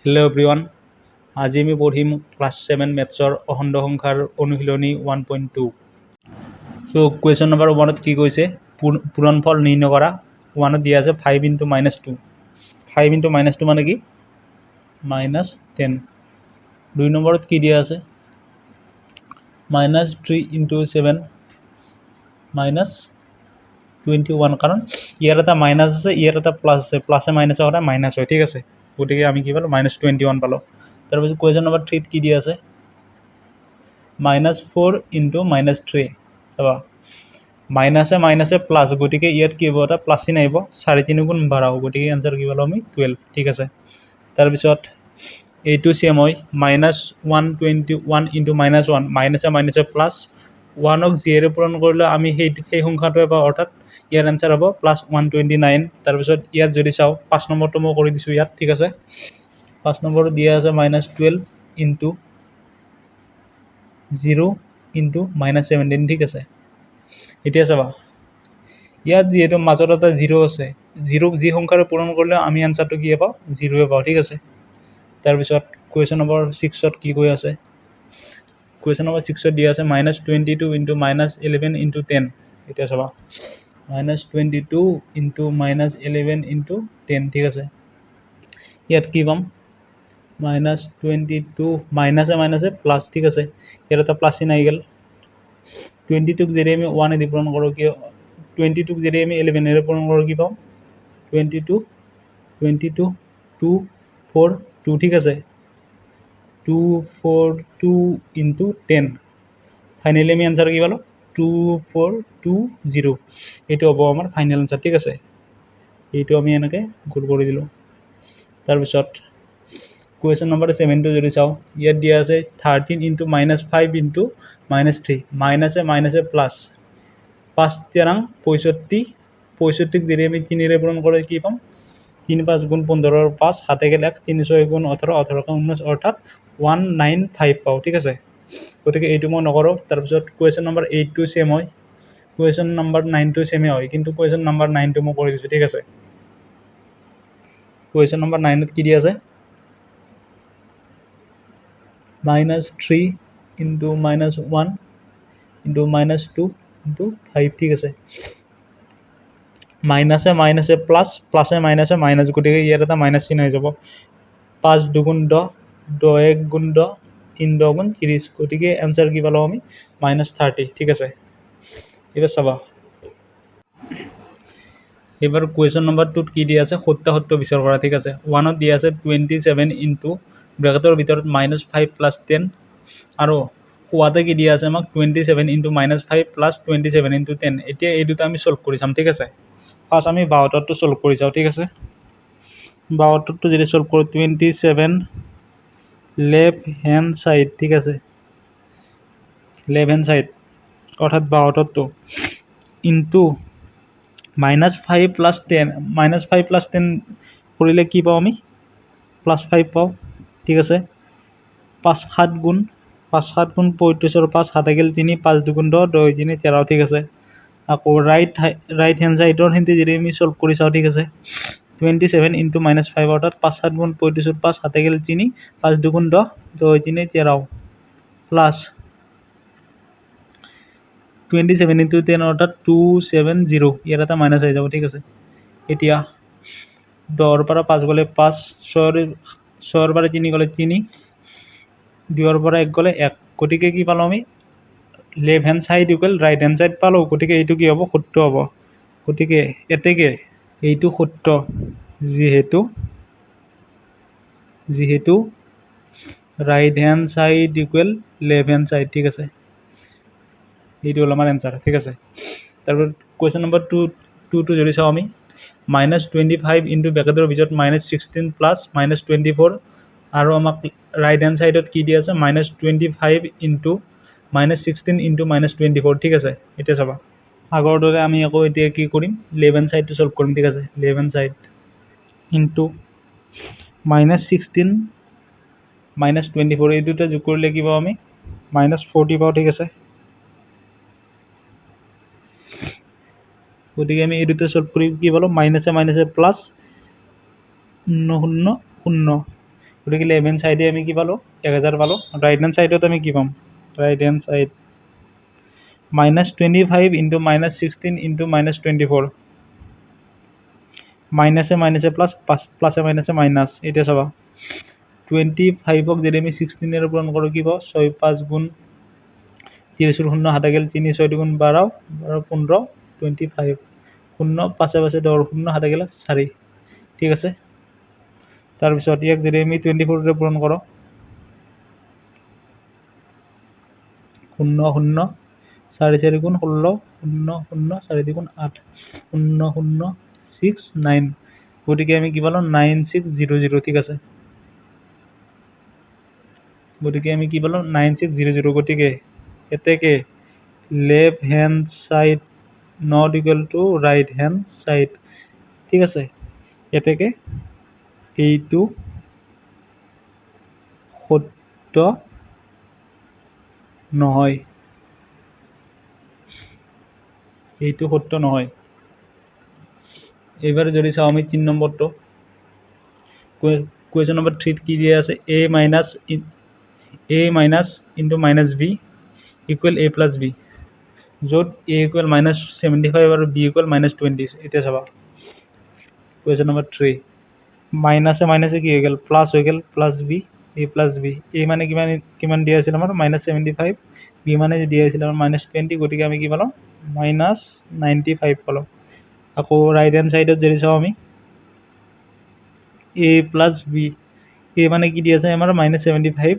Hello' everyone, আজি আমি পঢ়িম ক্লাছ 7 মেথছৰ অখণ্ড সংখ্যাৰ অনুশীলনী 1.2। চ' কুৱেশ্যন নম্বৰ 1ত কি কৈছে, পূৰণফল নিৰ্ণয় কৰা। 1ত দিয়া আছে 5 × -2। 5 × -2 মানে কি? -10। 2 নম্বৰত কি দিয়া আছে? -3 × 7 -21, কাৰণ ইয়াৰ এটা মাইনাছ আছে, ইয়াৰ এটা প্লাছ আছে, প্লাছে মাইনাছে সদায় মাইনাছ হয়, ঠিক আছে। গতিকে আমি কি পালোঁ? -21 পালোঁ। তাৰপিছত কুৱেশ্যন নম্বৰ 3ত কি দিয়া আছে? -4 × -3। চাবা, মাইনাছে প্লাছ, গতিকে ইয়াত কি হ'ব? এটা প্লাছ চিন আহিব, 4×3 = 12, গতিকে এনচাৰ কি পালোঁ আমি? 12, ঠিক আছে। তাৰপিছত এইটো চেম হয়, -121 × -1, মাইনাছে প্লাছ, 1ক যিহেৰে পূৰণ কৰিলে আমি সেই সংখ্যাটোৱে পাওঁ, অৰ্থাৎ ইয়াৰ এনচাৰ হ'ব +129। তাৰপিছত ইয়াত যদি চাওঁ, 5 নম্বৰটো মই কৰি দিছোঁ ইয়াত, ঠিক আছে। 5 নম্বৰত দিয়া আছে -12 × 0 × -17, ঠিক আছে। এতিয়া চাবা, ইয়াত যিহেতু মাজত এটা 0 আছে, 0ক যি সংখ্যাৰে পূৰণ কৰিলে আমি এনচাৰটো কি পাওঁ? 0 পাওঁ, ঠিক আছে। তাৰপিছত কুৱেশ্যন নম্বৰ 6ত কি কৈ আছে? কুৱেশ্যন নম্বৰ 6ত দিয়া আছে -22 × -11 × 10। এতিয়া চাবা, -22 × -11 × 10, ঠিক আছে। ইয়াত কি পাম? -22, মাইনাছে প্লাছ, ঠিক আছে। ইয়াত এটা প্লাছ চিন আহি গ'ল। 22ক যদি আমি 1 পূৰণ কৰোঁ, কি 22ক যদি আমি 11 পূৰণ কৰোঁ, কি পাওঁ? 22, 2, 4, 2, ঠিক আছে। 242 × 10। ফাইনেলি আমি এনচাৰ কি পালোঁ? 2420। এইটো হ'ব আমাৰ ফাইনেল এনচাৰ, ঠিক আছে। এইটো আমি এনেকৈ গোল কৰি দিলোঁ। তাৰপিছত কুৱেশ্যন নম্বৰ 7টো যদি চাওঁ, ইয়াত দিয়া আছে 13 × -5 × -3। মাইনাছে প্লাছ, 5 তেৰং 65। 65ক যদি আমি 3ৰে পূৰণ কৰোঁ, কি পাম? 3 × 5 = 15, 5 হাতে গ'লে 1, 3 × 6 = 18, 18 × 19, অৰ্থাৎ 195 পাওঁ, ঠিক আছে। গতিকে এইটো মই নকৰোঁ। তাৰপিছত কুৱেশ্যন নম্বৰ 8টো চেম হয়, কুৱেশ্যন নম্বৰ 9টো চেমে হয়, কিন্তু কুৱেশ্যন নম্বৰ 9টো মই কৰি দিছোঁ, ঠিক আছে। কুৱেশ্যন নম্বৰ 9ত কি দিয়া আছে? -3 × -1 × -2 × 5, ঠিক আছে। মাইনাছে প্লাছ, প্লাছে মাইনাছে মাইনাছ, গতিকে ইয়াত এটা মাইনাছ চিন আহি যাব। 5 × 2 = 10, 10 × 1 = 10, 3 × 10 = 30, গতিকে এনচাৰ কি পালোঁ আমি? -30, ঠিক আছে। এইবাৰ চাবা, এইবাৰ কুৱেশ্যন নম্বৰ 2ত কি দিয়া আছে? সত্যাসত্য বিচাৰ কৰা, ঠিক আছে। 1ত দিয়া আছে 27 × ব্ৰেকেটৰ ভিতৰত -5 + 10, আৰু হোৱাতে কি দিয়া আছে আমাক? 27 × -5 + 27 × 10। এতিয়া এই দুটা আমি চল্ভ কৰি চাম, ঠিক আছে। ফাৰ্ষ্ট আমি 72টো চল্ভ কৰি চাওঁ, ঠিক আছে। 72টো যদি চল্ভ কৰোঁ, 27 লেফ্ট হেণ্ড ছাইড, ঠিক আছে। লেফ্ট হেণ্ড ছাইড অৰ্থাৎ 72টো ইনটু -5 + 10, -5 + 10 কৰিলে কি পাওঁ আমি? +5 পাওঁ, ঠিক আছে। 5 × 7 = 5 × 7 = 35, 5 হাতে গ'ল 3, 5 × 2 = 10, 10 × 3 = 13, ঠিক আছে। আকৌ ৰাইট হেণ্ড ছাইডৰ খিনি যদি আমি চল্ভ কৰি চাওঁ, ঠিক আছে। 27 × -5, অৰ্থাৎ 5 × 7 = 35, 5 হাতে গ'ল 3, 5 × 2 = 10, 10 × 3 = 13, প্লাছ 27 × 10, অৰ্থাৎ 270, ইয়াত এটা মাইনাছ আহি যাব, ঠিক আছে। এতিয়া 10ৰ পৰা 5 গ'লে 5, 6ৰ পৰা 3 গ'লে 3, 2ৰ পৰা 1 গ'লে 1, গতিকে কি পালোঁ আমি? Left hand side = right hand side পালোঁ, গতিকে এইটো কি হ'ব? সত্য হ'ব। গতিকে এতেকে এইটো সত্য, যিহেতু right hand side = left hand side, ঠিক আছে। এইটো হ'ল আমাৰ এনচাৰ, ঠিক আছে। তাৰপিছত কুৱেশ্যন নম্বৰ 2টো যদি চাওঁ আমি, -25 × ব্ৰেকেটৰ ভিতৰত -16 + -24, আৰু আমাক ৰাইট হেণ্ড ছাইডত কি দিয়া আছে? -25 × -16 × -24, ঠিক আছে। এতিয়া চাবা, আগৰ দৰে আমি আকৌ এতিয়া কি কৰিম? লেফ্ট হেণ্ড ছাইডটো চল্ভ কৰিম, ঠিক আছে। লেফ্ট হেণ্ড ছাইড ইনটু -16 -24, এই দুটা যোগ কৰিলে কি পাওঁ আমি? -40 পাওঁ, ঠিক আছে। গতিকে আমি এই দুটা চল্ভ কৰি কি পালোঁ? মাইনাছে প্লাছ 0, 0, 0, গতিকে লেফট হেণ্ড চাইডে আমি কি পালোঁ 1000 পালোঁ। ৰাইট হেণ্ড চাইডত আমি কি পাম right hand side -25 into -16 into -24 মাইনাছে মাইনাছে প্লাছ প্লাছে মাইনাছে মাইনাছ। এতিয়া চাবা 25ক যদি আমি 16 পূৰণ কৰোঁ কি পাওঁ 6 5 গুণ 30 0 হাতে গেল 3 6 2 12 12 15 25 0 5 5 10 0 হাতে গেলে 4 ঠিক আছে। তাৰপিছত ইয়াক যদি আমি 24ৰে পূৰণ কৰোঁ 0 0 4 4 গুণ 16 0 0 4 2 গুণ 8 0 0 6 9 গতিকে আমি কি পালোঁ 9600 ঠিক আছে। গতিকে আমি কি পালোঁ 9600 গতিকে এতেকে left hand side not equal to right hand side ঠিক আছে। এতেকে এইটো সত্য নহয়, এইটো সত্য নহয়। এইবাৰ যদি চাওঁ আমি 3 নম্বৰটো কুৱেশ্যন নম্বৰ 3 কি দিয়া আছে a minus into minus b equal a plus b য'ত a ইকুৱেল -75 আৰু b ইকুৱেল -20। এতিয়া চাবা কুৱেশ্যন নম্বৰ 3 মাইনাছে মাইনাছে কি হৈ গ'ল প্লাছ হৈ গ'ল plus B A plus B A মানে কিমান দিয়া আছিল আমাৰ -75 বি মানে দিয়া আছিল আমাৰ -20 গতিকে আমি কি পালোঁ -95 পালোঁ। আকৌ ৰাইট হেণ্ড চাইডত যদি চাওঁ আমি এ প্লাছ বি এ মানে কি দি আছে আমাৰ -75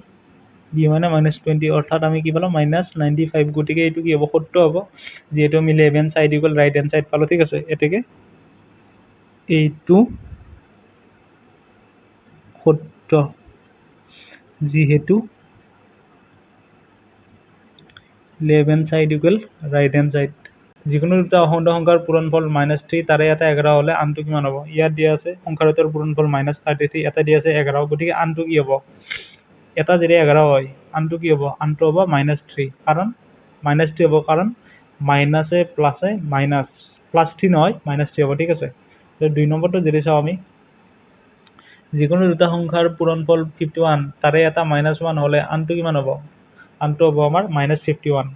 বি মানে -20 অৰ্থাৎ আমি কি পালোঁ -95 গতিকে এইটো কি হ'ব সত্য হ'ব যিহেতু আমি left hand side equal right hand side পালোঁ ঠিক আছে। এতেকে এইটো সত্য যিহেতু left hand side equal right hand side. যিকোনো দুটা অখণ্ড সংখ্যাৰ পূৰণফল -3 তাৰে এটা 11 হ'লে আনটো কিমান হ'ব ইয়াত দিয়া আছে সংখ্যা দুটাৰ পূৰণফল -33 এটা দিয়া আছে 11 গতিকে আনটো কি হ'ব এটা যদি 11 হয় আনটো কি হ'ব আনটো হ'ব -3 কাৰণ -3 হ'ব কাৰণ মাইনাছে প্লাছে মাইনাছ +3 নহয় -3 হ'ব ঠিক আছে। 2 নম্বৰটো যদি চাওঁ আমি যিকোনো দুটা সংখ্যাৰ পূৰণফল 51 তাৰে এটা -1 হ'লে আনটো কিমান হ'ব আনটো হ'ব আমাৰ -51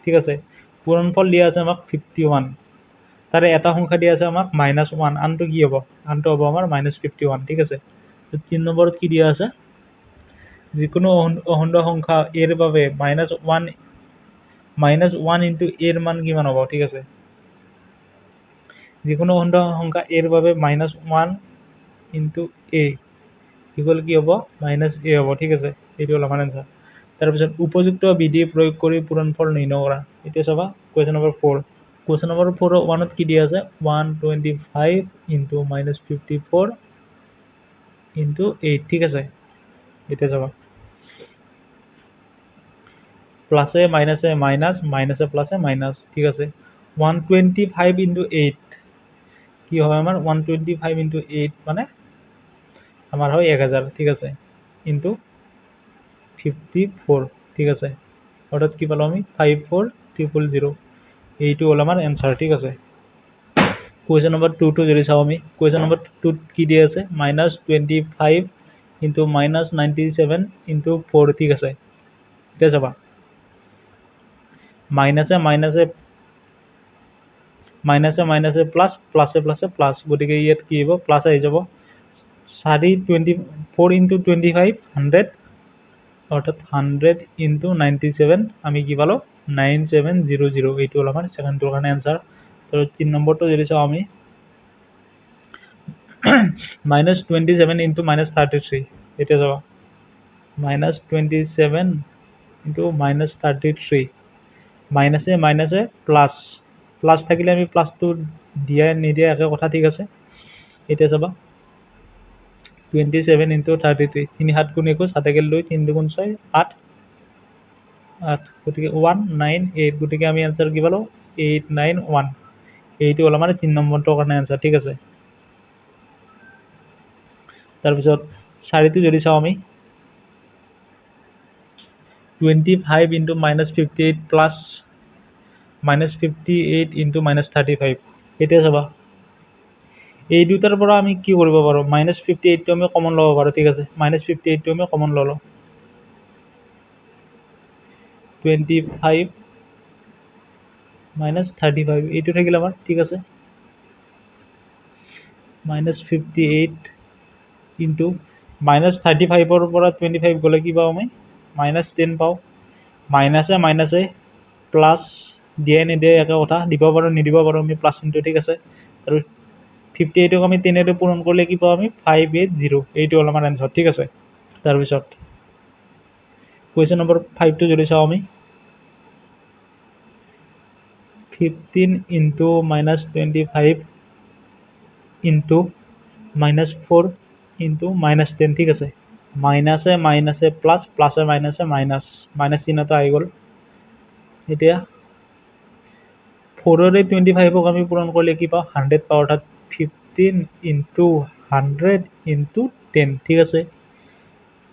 ঠিক আছে। পূৰণফল দিয়া আছে আমাক 51 তাৰে এটা সংখ্যা দিয়া আছে আমাক -1 আনটো কি হ'ব আনটো হ'ব আমাৰ -51 ঠিক আছে। 3 নম্বৰত কি দিয়া আছে যিকোনো অখণ্ড সংখ্যা এৰ বাবে -1 ইনটু এৰ মান কিমান হ'ব ঠিক আছে। যিকোনো অখণ্ড সংখ্যা এৰ বাবে -1 ইনটু এ ইকুৱেল কি হ'ব -a হ'ব ঠিক আছে। এইটো হ'ল আমাৰ এনচাৰ। তাৰপিছত উপযুক্ত বিধি প্ৰয়োগ কৰি পূৰণফল নিৰ্ণয় কৰা। এতিয়া চাবা কুৱেশ্যন নম্বৰ 4 কুৱেশ্যন নম্বৰ 1ত কি দিয়া আছে 125 ইনটু -54 ইনটু 8 ঠিক আছে। এতিয়া চাবা প্লাছে মাইনাছে মাইনাছ মাইনাছে প্লাছে মাইনাছ ঠিক আছে। 125 ইনটু 8 কি হয় আমাৰ 125 ইনটু 8 মানে আমাৰ হয় 1000 ঠিক আছে ইনটু 54 ঠিক আছে অৰ্থাৎ কি পালোঁ আমি 54000 এইটো হ'ল আমাৰ এনচাৰ ঠিক আছে। কুৱেশ্যন নম্বৰ 2টো যদি চাওঁ আমি কুৱেশ্যন নম্বৰ 2ত কি দিয়া আছে -25 ইনটু -97 ইনটু 4 ঠিক আছে। এতিয়া চাবা মাইনাছে মাইনাছে প্লাছ প্লাছে প্লাছে প্লাছ গতিকে ইয়াত কি হ'ব প্লাছ আহি যাব 4 ইনটু 25 100 অৰ্থাৎ 100 ইনটু 97 আমি কি পালোঁ 9700 এইটো হ'ল আমাৰ ছেকেণ্ডটোৰ কাৰণে এনচাৰ। তো 3 নম্বৰটো যদি চাওঁ আমি -27 ইনটু -33 এতিয়া চাবা -27 ইনটু -33 মাইনাছে মাইনাছে প্লাছ প্লাছ থাকিলে আমি প্লাছটো দিয়া নিদিয়া একে কথা ঠিক আছে। এতিয়া চাবা 27 ইনটু 33 3 7 গুণ 21 হাতে গেল 2 3 2 গুণ 6 8 গতিকে 198 গতিকে আমি এনচাৰ কি পালোঁ 891 এইটো হ'ল আমাৰ 3 নম্বৰটোৰ কাৰণে এনচাৰ ঠিক আছে। তাৰপিছত 4টো যদি চাওঁ আমি 25 ইনটু -58 প্লাছ -58 ইনটু -35 এতিয়া চাবা এই দুটাৰ পৰা আমি কি কৰিব পাৰোঁ, -58টো আমি কমন ল'ব পাৰোঁ। ঠিক আছে, -58টো আমি কমন ল'লোঁ। 25 - 35 এইটো থাকিল আমাৰ। ঠিক আছে, -58 ইনটু -35ৰ পৰা 25 গ'লে কি পাওঁ আমি, -10 পাওঁ। মাইনাছে প্লাছ দিয়ে নিদিয়ে একে কথা, দিব পাৰোঁ নিদিব পাৰোঁ আমি প্লাছ চিনটো। ঠিক আছে, আৰু 58ক আমি 10 পূৰণ কৰিলে কি পাওঁ আমি, 580। এইটো হ'ল আমাৰ এনচাৰ। ঠিক আছে, তাৰপিছত কুৱেশ্যন নম্বৰ 5টো যদি চাওঁ আমি, 15 ইনটু -25 ইনটু -4 ইনটু -10। ঠিক আছে, মাইনাছে প্লাছ, প্লাছে মাইনাছে মাইনাছ, মাইনাছ চিহ্নটো আহি গ'ল। এতিয়া 4ৰে 25ক আমি পূৰণ কৰিলে কি পাওঁ, 100 পাওঁ। অৰ্থাৎ 15 ইনটু 100 ইনটু 10। ঠিক আছে,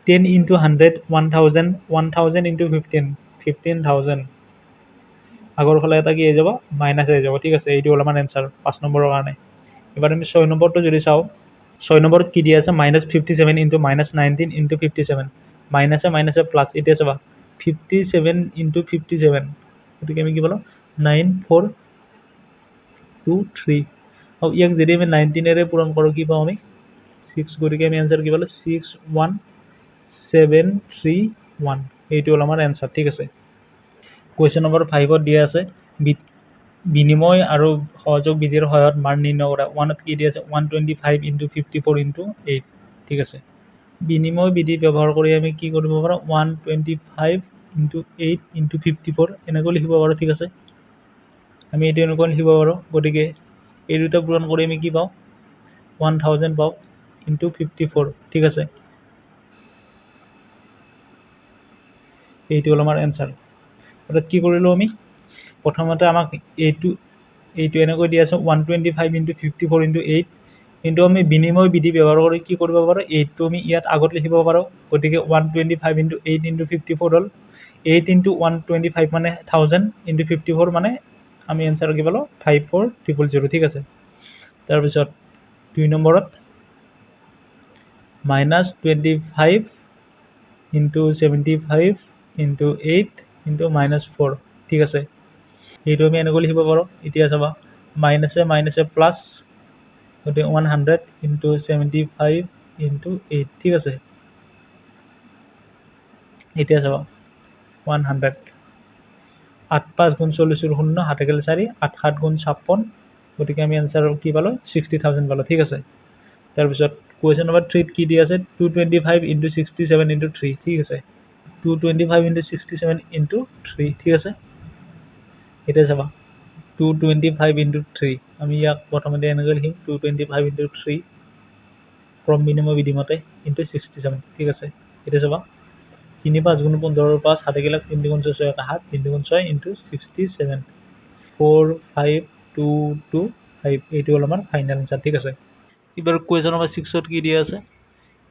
10 ইনটু 100 1000, 1000 ইনটু 15 15000। আগৰ ফালে এটা কি হৈ যাব, মাইনাছ হৈ যাব। ঠিক আছে, এইটো হ'ল আমাৰ এনচাৰ 5 নম্বৰৰ কাৰণে। এবাৰ আমি 6 নম্বৰটো যদি চাওঁ, 6 নম্বৰত কি দিয়া আছে, -57 ইনটু -19 ইনটু 57। মাইনাছে প্লাছ। এতিয়া চাবা 57 ইনটু 57, গতিকে আমি কি পালোঁ, 9423। আৰু ইয়াক যদি আমি 19ৰে পূৰণ কৰোঁ কি পাওঁ আমি, 6। গতিকে আমি এনচাৰ কি পালোঁ, 61731। এইটো হ'ল আমাৰ এনচাৰ। ঠিক আছে, কুৱেশ্যন নম্বৰ 5ত দিয়া আছে বিনিময় আৰু সহযোগ বিধিৰ সহায়ত মান নিৰ্ণয় কৰা। 1ত কি দিয়া আছে, 125 ইনটু 54 ইনটু 8। ঠিক আছে, বিনিময় বিধি ব্যৱহাৰ কৰি আমি কি কৰিব পাৰোঁ, 125 ইনটু 8 ইনটু 54 এনেকৈ লিখিব পাৰোঁ। ঠিক আছে, আমি এইটো এনেকৈ লিখিব পাৰোঁ। গতিকে এই দুটা পূৰণ কৰি আমি কি পাওঁ, 1000 পাওঁ ইনটু 54। ঠিক আছে, এইটো হ'ল আমাৰ এনচাৰ। অৰ্থাৎ কি কৰিলোঁ আমি, প্ৰথমতে আমাক এইটো এনেকৈ দিয়া আছে 125 ইনটু 54 ইনটু 8, কিন্তু আমি বিনিময় বিধি ব্যৱহাৰ কৰি কি কৰিব পাৰোঁ, 8টো আমি ইয়াত আগত লিখিব পাৰোঁ। গতিকে 125 ইনটু 8 ইনটু 54 হ'ল 8 ইনটু 125 মানে 1000 ইনটু 54 মানে আমি এনচাৰ কি পালোঁ, 54000। ঠিক আছে, তাৰপিছত 2 নম্বৰত -25 ইনটু 75 ইনটু 8 ইনটু -4। ঠিক আছে, এইটো আমি এনেকৈ লিখিব পাৰোঁ। এতিয়া চাবা মাইনাছে প্লাছ, গতিকে 100 ইনটু 75 ইনটু 8। ঠিক আছে, এতিয়া চাবা 100, 8 5 গুণ 40 0, 7 4, 8 7 গুণ 56। গতিকে আমি এনচাৰ কি পালোঁ, 60000 পালোঁ। ঠিক আছে, তাৰপিছত কুৱেশ্যন নম্বৰ 3ত কি দি আছে, 225 ইনটু 67 ইনটু 3। ঠিক আছে, 225 ইনটু 67 ইনটু 3। ঠিক আছে, এতিয়া চাবা 225 ইনটু 3, আমি ইয়াক প্ৰথমতে এনেকৈ লিখিম, 225 ইনটু 3 ক্ৰম বিনিময় বিধিমতে ইনটু 67। ঠিক আছে, এতিয়া চাবা 3 5 গুণ 15 5, 7 3 গুণ 6 6 7, 3 গুণ 6 ইনটু 67, 45225। এইটো হ'ল আমাৰ ফাইনেল এনচাৰ। ঠিক আছে, এইবাৰ কুৱেশ্যন নম্বৰ 6ত কি দিয়া আছে,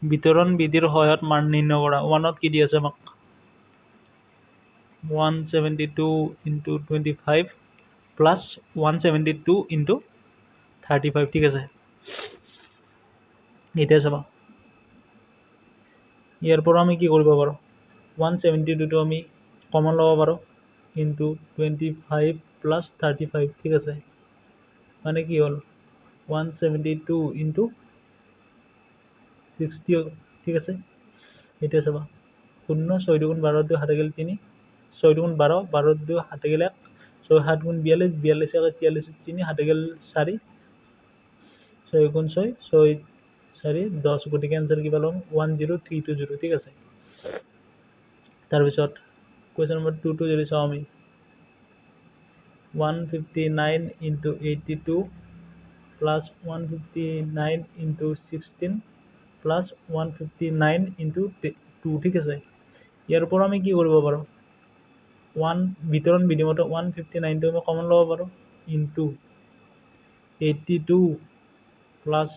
বিতৰণ বিধিৰ সহায়ত মান নিৰ্ণয় কৰা। 1ত কি দি আছে আমাক, 172 ইনটু 25 প্লাছ 172 ইনটু 35। ঠিক আছে, এতিয়া চাবা ইয়াৰ পৰা আমি কি কৰিব পাৰোঁ, 172টো আমি কমন ল'ব পাৰোঁ, ইনটু 25 প্লাছ 35। ঠিক আছে, মানে কি হ'ল 172 ইনটু 60। ঠিক আছে, এতিয়া চাবা 0 6 2 12 2 7 3, 6 2 12 12 2 7 1, 6 7 গুণ 42 42 1 43 3, 7 4, 6 গুণ 6 6 4 10। গতিকে এনচাৰ কি পালোঁ, 10320। ঠিক আছে, তাৰপিছত কুৱেশ্যন নম্বৰ 2টো যদি চাওঁ আমি, 159 into 82 plus 159 into 16 plus 159 into 2। ঠিক আছে, ইয়াৰ পৰা আমি কি কৰিব পাৰোঁ, বিতৰণ বিধিমতে 159টো আমি কমন ল'ব পাৰোঁ, ইনটু 82 প্লাছ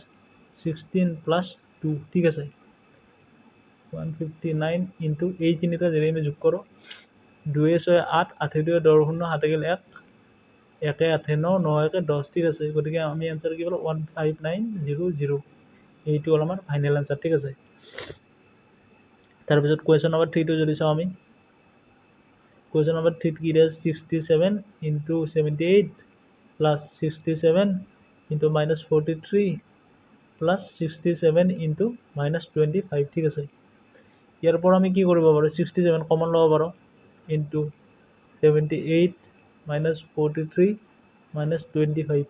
16 প্লাছ 2। ঠিক আছে, 159 ইনটু এই তিনিটা যদি আমি যোগ কৰোঁ, 2 6 8, 8 2 10 0, 7 1, 1 8 9 9 1 10 ঠিক আছে গতিকে আমি এনসাৰ কি পালো 15900 এইটো হ'ল আমাৰ ফাইনেল এনসাৰ ঠিক আছে তাৰপিছত কুৱেশ্যন নম্বৰ 3 টো যদি চাওঁ আমি কুৱেশ্যন নম্বৰ 3 কি দিয়ে 67 into 78 plus 67 into minus 43 plus 67 into minus 25 ঠিক আছে ইয়াৰ পৰা আমি কি কৰিব পাৰোঁ 67 কমন ল'ব পাৰোঁ into 78 minus 43 minus 25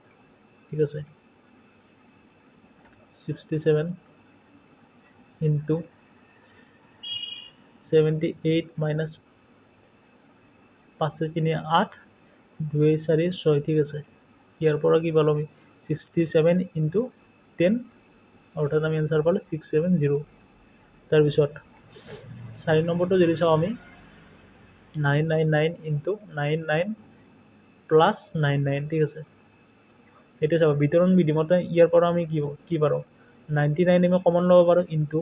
ঠিক আছে 67 into 78 minus 5 3 8 2 4 6 ঠিক আছে ইয়াৰ পৰা কি পালোঁ আমি 67 into 10 অৰ্থাৎ আমি এনসাৰ পালোঁ 670 তাৰপিছত 4 নম্বৰটো যদি চাওঁ আমি 999 into 99 plus 99 ঠিক আছে এতিয়া চাব বিতৰণ বিধিমতে ইয়াৰ পৰা আমি কি পাৰোঁ 99 আমি কমন ল'ব পাৰোঁ into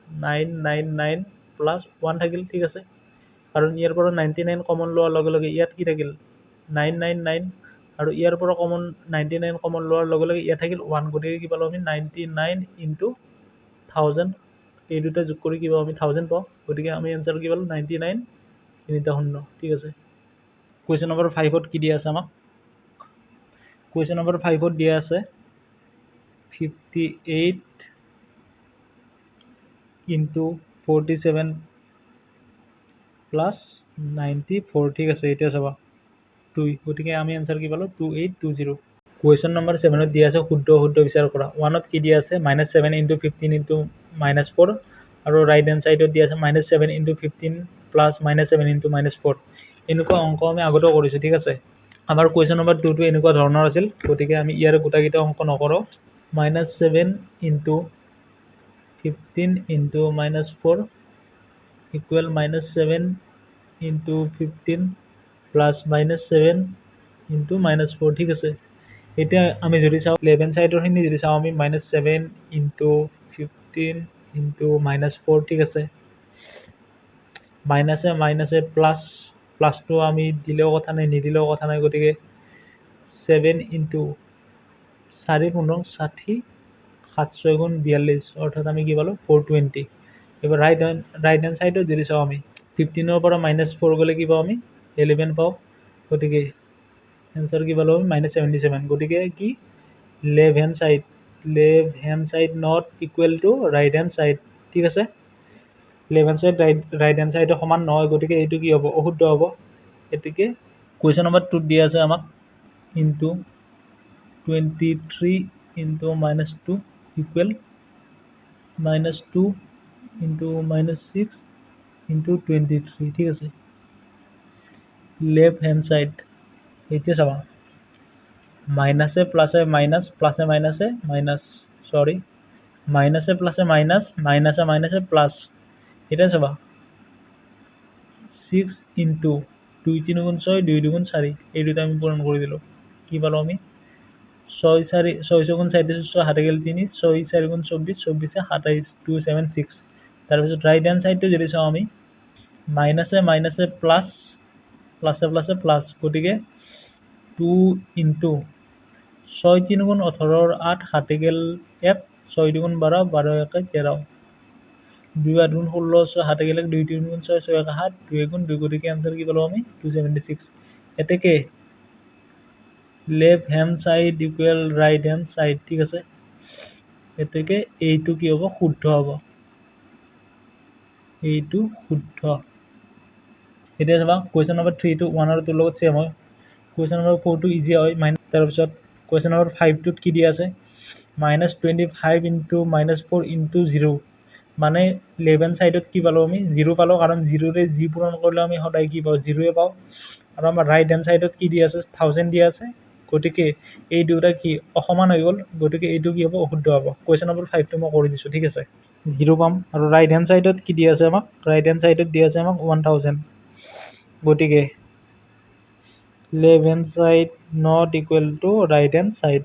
999 plus 1 থাকিল ঠিক আছে কাৰণ ইয়াৰ পৰা 99 কমন লোৱাৰ লগে লগে ইয়াত কি থাকিল 999 আৰু ইয়াৰ পৰা কমন 99 কমন লোৱাৰ লগে লগে ইয়াত থাকিল 1 গতিকে কি পালোঁ আমি 99 into 1000 এই দুটা যোগ কৰি কি পাওঁ আমি 1000 পাওঁ গতিকে আমি এনসাৰ কি পালোঁ 99 তিনিটা শূন্য ঠিক আছে কুৱেশ্যন নম্বৰ 5ত কি দিয়া আছে আমাক কুৱেশ্যন নম্বৰ 5ত দিয়া আছে 58 into 47 plus 94 ঠিক আছে এতিয়া চাবা 2 গতিকে আমি এনসাৰ কি পালোঁ 2820 কুৱেশ্যন নম্বৰ 7ত দিয়া আছে শুদ্ধ শুদ্ধ বিচাৰ কৰা 1ত কি দিয়া আছে -7 into 15 into -4 আৰু ৰাইট হেণ্ড সাইডত দিয়া আছে -7 into 15 plus -7 into -4 এনেকুৱা অংক আমি আগতেও কৰিছোঁ ঠিক আছে আমাৰ কুৱেশ্যন নম্বৰ 2টো এনেকুৱা ধৰণৰ আছিল গতিকে আমি ইয়াৰ গোটেইকেইটা অংক নকৰোঁ -7 into 15 into -4 equal -7 into 15 plus -7 into -4 ঠিক আছে এতিয়া আমি যদি চাওঁ 11 সাইডৰখিনি যদি চাওঁ আমি -7 into 15 into -4 ঠিক আছে মাইনাছে প্লাছটো আমি দিলেও কথা নাই নিদিলেও কথা নাই গতিকে 7 into 4 15 60 7 6 গুণ 42 অৰ্থাৎ আমি কি পালোঁ 420 এবাৰ ৰাইট হেণ্ড সাইডত যদি চাওঁ আমি 15ৰ পৰা -4 গ'লে কি পাওঁ আমি 11 পাওঁ গতিকে এনসাৰ কি পালোঁ আমি -77 গতিকে কি left hand side not equal to right hand side ঠিক আছে left hand side right hand সাইডৰ সমান নহয় গতিকে এইটো কি হ'ব অশুদ্ধ হ'ব গতিকে কুৱেশ্যন নম্বৰ 2 দিয়া আছে আমাক into 23 into -2 equal -2 into -6 into 23 ঠিক আছে লেফ্ট হেণ্ড সাইড এতিয়া চাবা মাইনাছে প্লাছে মাইনাছ প্লাছে মাইনাছে মাইনাছ সৰি মাইনাছে প্লাছে মাইনাছ মাইনাছে মাইনাছে প্লাছ এতিয়া চাবা 6 into 2 3 গুণ 6 2 2 গুণ 4 এই দুটা আমি পূৰণ কৰি দিলোঁ কি পালোঁ আমি 6 গুণ 4 6 হাতে গেল 3 6 4 গুণ 24 24 27 276 তাৰপিছত ৰাইট হেণ্ড সাইডটো যদি চাওঁ আমি মাইনাছে প্লাছ প্লাছে প্লাছে প্লাছ গতিকে 2 into 6 3 গুণ 18 8 হাতে গেল 1 6 2 গুণ 12 12 1 13 2 8 গুণ 16 6 হাতে গেলে 2 3 গুণ 6 6 1 7 2 গুণ 2 গতিকে এনসাৰ কি পালোঁ আমি 276 এতেকে left hand side equal right hand side ঠিক আছে এতেকে এইটো কি হ'ব শুদ্ধ হ'ব এইটো শুদ্ধ এতিয়া চাবা কুৱেশ্যন নম্বৰ 3 টো 1 আৰু 2 লগত চেম হয় কুৱেশ্যন নম্বৰ 4 টো ইজি হয় তাৰপিছত কুৱেশ্যন নম্বৰ 5 টোত কি দিয়া আছে -25 into -4 into 0 মানে লেফ্ট হেণ্ড সাইডত কি পালোঁ আমি 0 পালোঁ কাৰণ 0ৰে যি পূৰণ কৰিলে আমি সদায় কি পাওঁ 0 পাওঁ আৰু আমাৰ ৰাইট হেণ্ড সাইডত কি দিয়া আছে 1000 দিয়া আছে গতিকে এই দুটা কি অসমান হৈ গ'ল গতিকে এইটো কি হ'ব অশুদ্ধ হ'ব কুৱেশ্যন নম্বৰ 5 টো মই কৰি দিছোঁ ঠিক আছে 0 পাম আৰু ৰাইট হেণ্ড সাইডত কি দিয়া আছে আমাক ৰাইট হেণ্ড সাইডত দিয়া আছে আমাক 1000 গতিকে left hand side not equal to right hand side